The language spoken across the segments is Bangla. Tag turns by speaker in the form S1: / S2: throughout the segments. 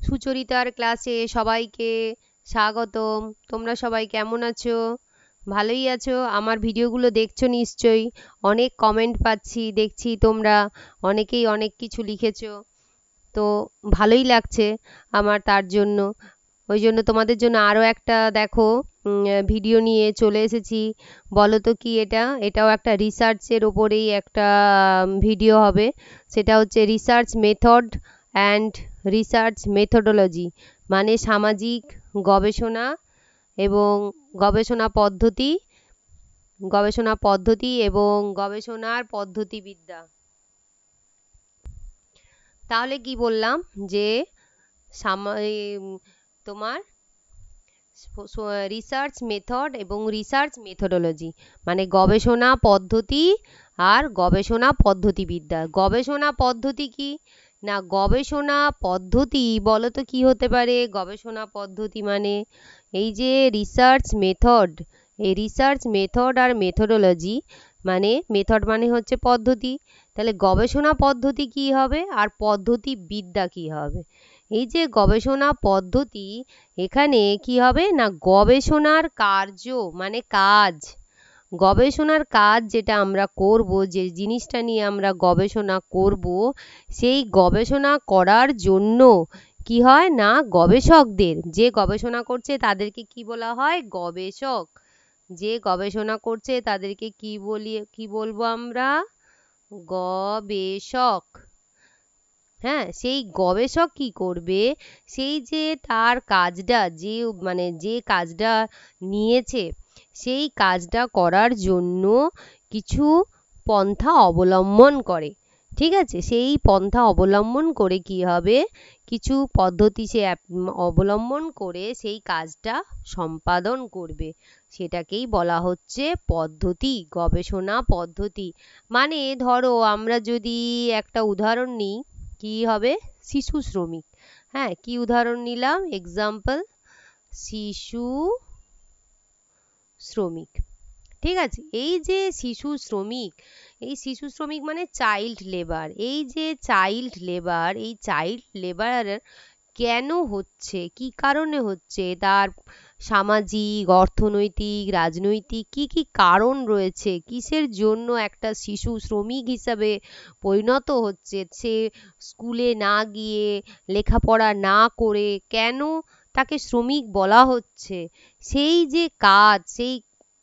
S1: সুচরিতার ক্লাসে সবাইকে স্বাগতম। তোমরা সবাই কেমন আছো? ভালোই আছো? আমার ভিডিওগুলো দেখছো নিশ্চয়ই। অনেক কমেন্ট পাচ্ছি, দেখছি তোমরা অনেকেই অনেক কিছু লিখেছো। তো ভালোই লাগছে আমার তার জন্য। ওই জন্য তোমাদের জন্য আরও একটা দেখো ভিডিও নিয়ে চলে এসেছি। বলো তো কি এটা? এটাও একটা রিসার্চের ওপরেই একটা ভিডিও হবে। সেটা হচ্ছে research method and research methodology, মানে সামাজিক গবেষণা এবং গবেষণা পদ্ধতি, গবেষণা পদ্ধতি এবং গবেষণার পদ্ধতিবিদ্যা। তাহলে কি বললাম যে তোমার রিসার্চ মেথড এবং রিসার্চ মেথোডোলজি, মানে গবেষণা পদ্ধতি আর গবেষণা পদ্ধতিবিদ্যা। গবেষণা পদ্ধতি কি না, গবেষণা পদ্ধতি বলো তো কি হতে পারে? গবেষণা পদ্ধতি মানে এই যে রিসার্চ মেথড, এই রিসার্চ মেথড আর মেথোডোলজি, মানে মেথড মানে হচ্ছে পদ্ধতি, তাহলে গবেষণা পদ্ধতি কি হবে আর পদ্ধতি বিদ্যা কি হবে? এই যে গবেষণা পদ্ধতি, এখানে কি হবে না, গবেষণার কার্য মানে কাজ, গবেষণার কাজ যেটা আমরা করব, যে জিনিসটা নিয়ে আমরা গবেষণা করব, সেই গবেষণা করার জন্য কি হয় না, গবেষকদের, যে গবেষণা করছে তাদেরকে কি বলা হয়? গবেষক। যে গবেষণা করছে তাদেরকে কি বলি, কি বলবো আমরা? গবেষক। হ্যাঁ, সেই গবেষক কি করবে? সেই যে তার কাজটা, যে মানে যে কাজটা নিয়েছে, সেই কাজটা করার জন্য কিছু পন্থা অবলম্বন করে। ঠিক আছে, সেই পন্থা অবলম্বন করে কি হবে, কিছু পদ্ধতি সে অবলম্বন করে সেই কাজটা সম্পাদন করবে। সেটাকেই বলা হচ্ছে পদ্ধতি, গবেষণা পদ্ধতি। মানে ধরো আমরা যদি একটা উদাহরণ নিই, কি হবে? শিশু শ্রমিক। হ্যাঁ, কি উদাহরণ নিলাম? এক্সাম্পল, শিশু শ্রমিক। ঠিক আছে, এই যে শিশু শ্রমিক, এই শিশু শ্রমিক মানে চাইল্ড লেবার। এই যে চাইল্ড লেবার, এই চাইল্ড লেবার কেন হচ্ছে, কি কারণে হচ্ছে, তার সামাজিক, অর্থনৈতিক, রাজনৈতিক কি কি কারণ রয়েছে, কিসের জন্য একটা শিশু শ্রমিক হিসাবে পরিণত হচ্ছে, সে স্কুলে না গিয়ে, লেখাপড়া না করে কেন তাকে শ্রমিক বলা হচ্ছে, সেই যে কাজ, সেই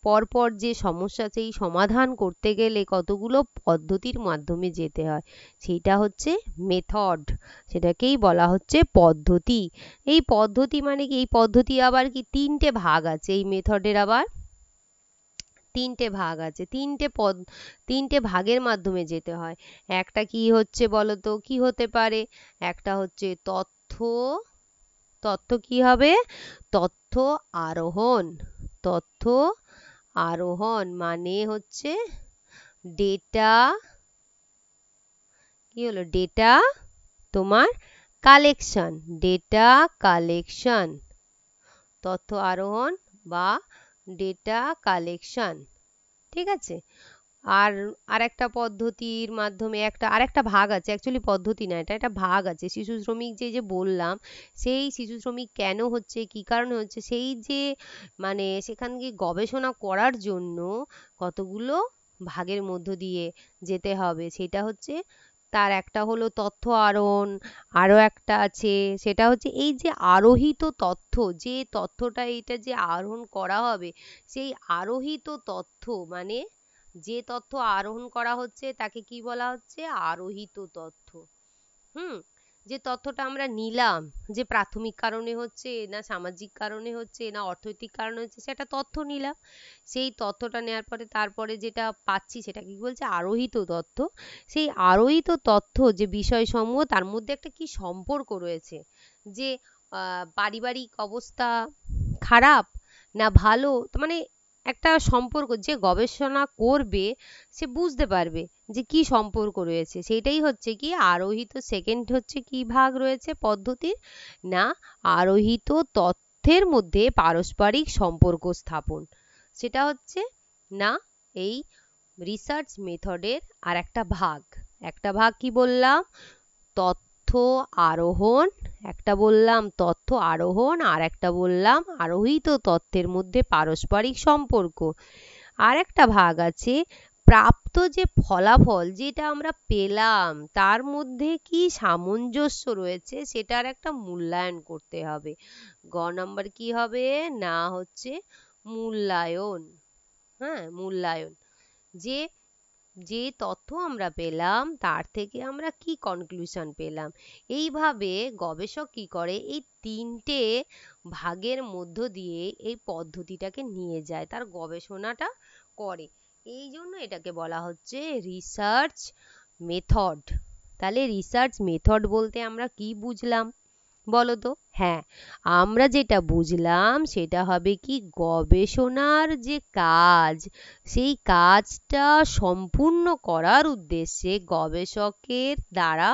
S1: পরপর যে সমস্যা, সেই সমাধান করতে গেলে কতগুলো পদ্ধতির মাধ্যমে যেতে হয়, সেইটা হচ্ছে মেথড, সেটাকেই বলা হচ্ছে পদ্ধতি। এই পদ্ধতি মানে কি, এই পদ্ধতি আবার কি তিনটে ভাগ আছে, এই মেথডের আবার তিনটে ভাগ আছে, তিনটে ভাগের মাধ্যমে যেতে হয়। একটা কি হচ্ছে বলো তো, কি হতে পারে? একটা হচ্ছে তথ্য, তথ্য কি হবে? তথ্য আরোহণ। তথ্য আরোহণ মানে হচ্ছে ডেটা, কি হলো? ডেটা তোমার কালেকশন, ডেটা কালেকশন, তথ্য আরোহণ বা ডেটা কালেকশন। ঠিক আছে, আর আরেকটা পদ্ধতির মাধ্যমে আরেকটা ভাগ আছে, অ্যাকচুয়ালি পদ্ধতি না, এটা একটা ভাগ আছে। শিশু শ্রমিক যে যে বললাম, সেই শিশু শ্রমিক কেন হচ্ছে, কি কারণে হচ্ছে, সেই যে মানে সেখান গিয়ে গবেষণা করার জন্য কতগুলো ভাগের মধ্য দিয়ে যেতে হবে, সেটা হচ্ছে, তার একটা হলো তথ্য আরোহণ, আরো একটা আছে সেটা হচ্ছে এই যে আরোহিত তথ্য, যে তথ্যটা এটা যে আরোহণ করা হবে, সেই আরোহিত তথ্য মানে যে তথ্য আরোহণ করা হচ্ছে তাকে কি বলা হচ্ছে? আরোহিত তথ্য। হুম, যে তথ্যটা আমরা নিলাম, যে প্রাথমিক কারণে হচ্ছে না সামাজিক কারণে হচ্ছে না অর্থনৈতিক কারণে হচ্ছে, সেটা তথ্য নিলাম। সেই তথ্যটা নেওয়ার পরে তারপরে যেটা পাচ্ছি সেটাকে কি বলছে? আরোহিত তথ্য। সেই আরোহিত তথ্য যে বিষয়সমূহ, তার মধ্যে একটা কি সম্পর্ক রয়েছে, যে পারিবারিক অবস্থা খারাপ না ভালো, মানে একটা সম্পর্ক, যে গবেষণা করবে সে বুঝতে পারবে যে কি সম্পর্ক রয়েছে। সেটাই হচ্ছে কি আরোহিত। সেকেন্ড হচ্ছে কি ভাগ রয়েছে পদ্ধতির না, আরোহিত তথ্যের মধ্যে পারস্পরিক সম্পর্ক স্থাপন। সেটা হচ্ছে না এই রিসার্চ মেথডের আর একটা ভাগ। একটা ভাগ কি বললাম? তথ্য তথ্য আরোহণ, একটা বললাম তথ্য আরোহণ, আর একটা বললাম আরোহিত তথ্যের মধ্যে পারস্পরিক সম্পর্ক। আর একটা ভাগ আছে প্রাপ্ত যে ফলাফল যেটা আমরা পেলাম তার মধ্যে কি সামঞ্জস্য রয়েছে সেটার একটা মূল্যায়ন করতে হবে। গ নাম্বার কি হবে না হচ্ছে মূল্যায়ন। হ্যাঁ, মূল্যায়ন। যে যে তথ্য আমরা পেলাম তার থেকে আমরা কি কনক্লুশন পেলাম। এইভাবে গবেষক কি করে এই তিনটে ভাগের মধ্য দিয়ে এই পদ্ধতিটাকে নিয়ে যায়, তার গবেষণাটা করে। এই জন্য এটাকে বলা হচ্ছে রিসার্চ মেথড। তাহলে রিসার্চ মেথড বলতে আমরা কি বুঝলাম বলো তো? হ্যাঁ, আমরা যেটা বুঝলাম সেটা হবে কি গবেষণার যে কাজ সেই কাজটা সম্পূর্ণ করার উদ্দেশ্যে গবেষকের দ্বারা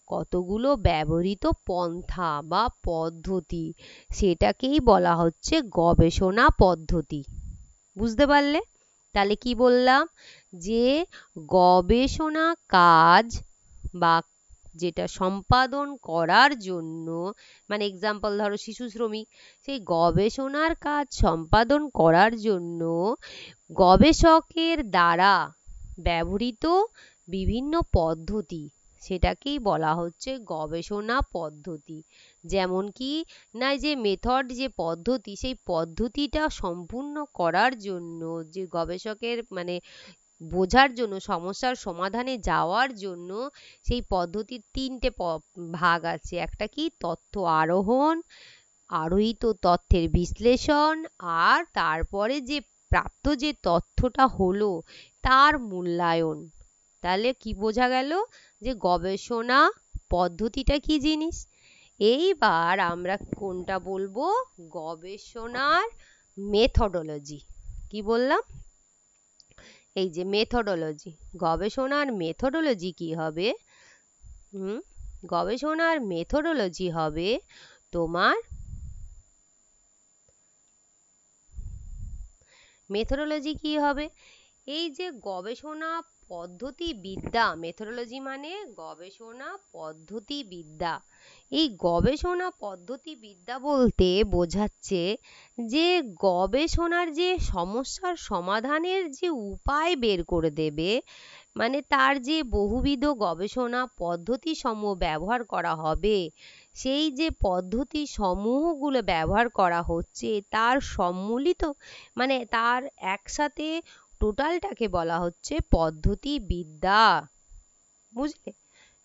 S1: কতগুলো ব্যবহৃত পন্থা বা পদ্ধতি সেটাকেই বলা হচ্ছে গবেষণা পদ্ধতি। বুঝতে পারলে? তাহলে কি বললাম যে গবেষণা কাজ বা যেটা সম্পাদন করার জন্য, মানে এক্সাম্পল ধরো শিশু শ্রমিক, সেই গবেষণার কাজ সম্পাদন করার জন্য গবেষকের দ্বারা ব্যবহৃত বিভিন্ন পদ্ধতি সেটাকেই বলা হচ্ছে গবেষণা পদ্ধতি। যেমন কি না যে মেথড যে পদ্ধতি সেই পদ্ধতিটা সম্পূর্ণ করার জন্য যে গবেষকের মানে বোঝার জন্য সমস্যার সমাধানে যাওয়ার জন্য সেই পদ্ধতির তিনটে ভাগ আছে। একটা কি তথ্য আরোহণ, আরোহিত তথ্যের বিশ্লেষণ, আর তারপরে যে প্রাপ্ত যে তথ্যটা হলো তার মূল্যায়ন। তাহলে কি বোঝা গেল যে গবেষণা পদ্ধতিটা কি জিনিস। এইবার আমরা কোনটা বলবো, গবেষণার মেথডোলজি। কি বললাম? এই যে মেথডোলজি, গবেষণার মেথডোলজি কি হবে? গবেষণার মেথডোলজি হবে তোমার মেথডোলজি কি হবে এই যে গবেষণা পদ্ধতি বিদ্যা। মেথডোলজি মানে গবেষণা পদ্ধতি বিদ্যা। এই গবেষণা পদ্ধতি বিদ্যা বলতে বোঝাচ্ছে যে গবেষণার যে সমস্যার সমাধানের যে উপায় বের করে দেবে, মানে তার যে বহুবিধ গবেষণা পদ্ধতি সমূহ ব্যবহার করা হবে, সেই যে পদ্ধতি সমূহগুলো ব্যবহার করা হচ্ছে তার সম্মিলিত মানে তার একসাথে টোটালটাকে বলা হচ্ছে পদ্ধতি বিদ্যা। বুঝলে?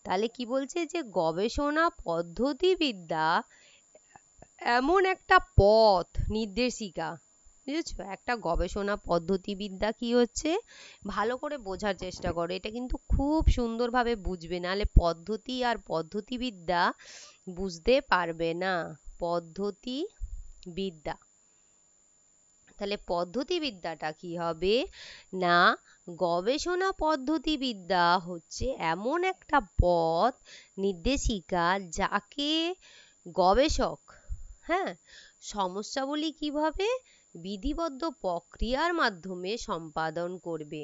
S1: তাহলে কি বলছে যে গবেষণা পদ্ধতি বিদ্যা এমন একটা পথ নির্দেশিকা। বুঝেছো? একটা গবেষণা পদ্ধতি বিদ্যা কি হচ্ছে ভালো করে বোঝার চেষ্টা করো, এটা কিন্তু খুব সুন্দরভাবে বুঝবে, নাহলে পদ্ধতি আর পদ্ধতিবিদ্যা বুঝতে পারবে না। পদ্ধতি বিদ্যা, তাহলে পদ্ধতিবিদ্যাটা কি হবে না গবেষণা পদ্ধতিবিদ্যা হচ্ছে এমন একটা পথ নির্দেশিকা যাকে গবেষক, হ্যাঁ, সমস্যাবলী কিভাবে বিধিবদ্ধ প্রক্রিয়ার মাধ্যমে সম্পাদন করবে,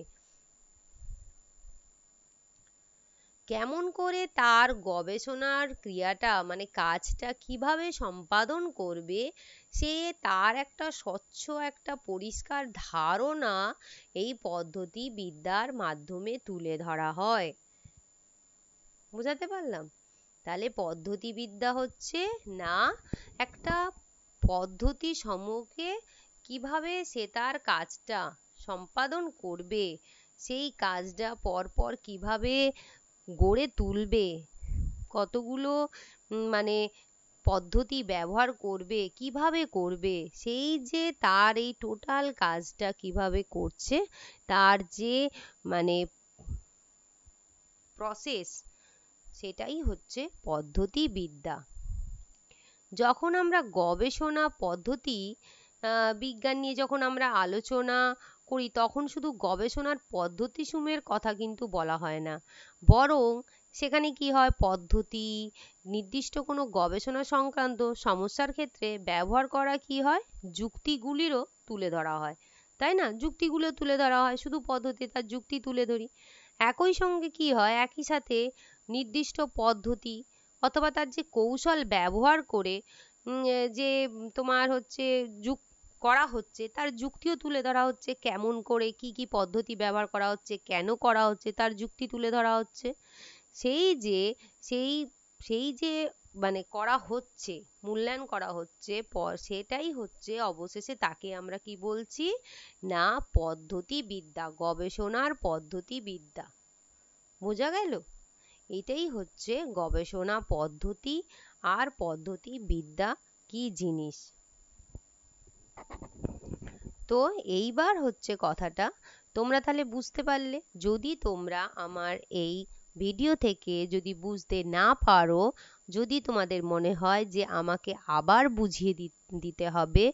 S1: কেমন করে তার গবেষণার ক্রিয়াটা মানে কাজটা কিভাবে সম্পাদন করবে, সে তার একটা স্বচ্ছ একটা পরিষ্কার ধারণা এই পদ্ধতি বিদ্যার মাধ্যমে তুলে ধরা হয়। বুঝাতে পারলাম? তাহলে পদ্ধতিবিদ্যা হচ্ছে না একটা পদ্ধতি সমূহকে কিভাবে সে তার কাজটা সম্পাদন করবে, সেই কাজটা পরপর কিভাবে গড়ে তুলবে, কতগুলো মানে পদ্ধতি ব্যবহার করবে, কিভাবে করবে, সেই যে তার এই টোটাল কাজটা কিভাবে করছে তার যে মানে প্রসেস, সেটাই হচ্ছে পদ্ধতিবিদ্যা। যখন আমরা গবেষণা পদ্ধতি বিজ্ঞান নিয়ে যখন আমরা আলোচনা করি তখন শুধু গবেষণার পদ্ধতিসমূহের কথা কিন্তু বলা হয় না, বরং সেখানে কি হয় পদ্ধতি নির্দিষ্ট কোনো গবেষণা সংক্রান্ত সমস্যার ক্ষেত্রে ব্যবহার করা কি হয় যুক্তিগুলিরও তুলে ধরা হয়। তাই না? যুক্তিগুলো তুলে ধরা হয়, শুধু পদ্ধতি তার যুক্তি তুলে ধরি। একই সঙ্গে কি হয় একই সাথে নির্দিষ্ট পদ্ধতি অথবা তার যে কৌশল ব্যবহার করে যে তোমার হচ্ছে করা হচ্ছে তার যুক্তিও তুলে ধরা হচ্ছে, কেমন করে কি কি পদ্ধতি ব্যবহার করা হচ্ছে, কেন করা হচ্ছে তার যুক্তি তুলে ধরা হচ্ছে। সেই যে সেই সেই যে মানে করা হচ্ছে, মূল্যায়ন করা হচ্ছে, সেটাই হচ্ছে অবশেষে তাকে আমরা কি বলছি না পদ্ধতিবিদ্যা, গবেষণার পদ্ধতিবিদ্যা। বোঝা গেল? এটাই হচ্ছে গবেষণা পদ্ধতি আর পদ্ধতিবিদ্যা কি জিনিস। তো এইবার হচ্ছে কথাটা, তোমরা তাহলে বুঝতে পারলে? যদি তোমরা আমার এই ভিডিও থেকে যদি বুঝতে না পারো, যদি তোমাদের মনে হয় যে আমাকে আবার বুঝিয়ে দিতে হবে,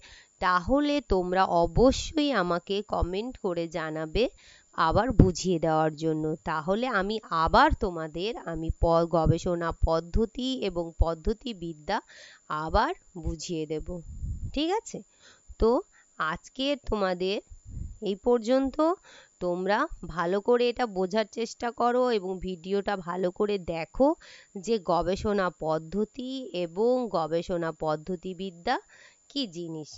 S1: তাহলে তোমরা অবশ্যই আমাকে কমেন্ট করে জানাবে আবার বুঝিয়ে দেওয়ার জন্য। তাহলে আমি আবার তোমাদের গবেষণা পদ্ধতি এবং পদ্ধতিবিদ্যা আবার বুঝিয়ে দেব। ঠিক আছে? তো আজকে তোমাদের এই পর্যন্ত। তোমরা ভালো করে এটা বোঝার চেষ্টা করো এবং ভিডিওটা ভালো করে দেখো যে গবেষণা পদ্ধতি এবং গবেষণা পদ্ধতিবিদ্যা কি জিনিস।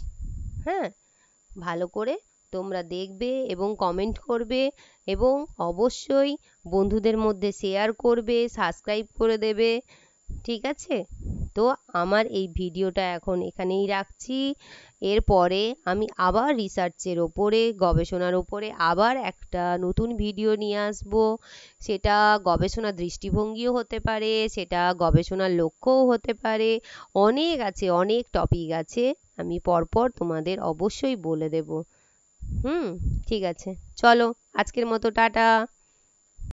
S1: হ্যাঁ, ভালো করে তোমরা দেখবে এবং কমেন্ট করবে এবং অবশ্যই বন্ধুদের মধ্যে শেয়ার করবে, সাবস্ক্রাইব করে দেবে। ঠিক আছে? তো আমার এই ভিডিওটা এখন এখানেই রাখছি। এরপরে আমি আবার রিসার্চের ওপরে, গবেষণার ওপরে আবার একটা নতুন ভিডিও নিয়ে আসব। সেটা গবেষণা দৃষ্টিভঙ্গিও হতে পারে, সেটা গবেষণার লক্ষ্যও হতে পারে। অনেক আছে, অনেক টপিক আছে, আমি পরপর তোমাদের অবশ্যই বলে দেব। ঠিক আছে, চলো আজকের মতো টাটা।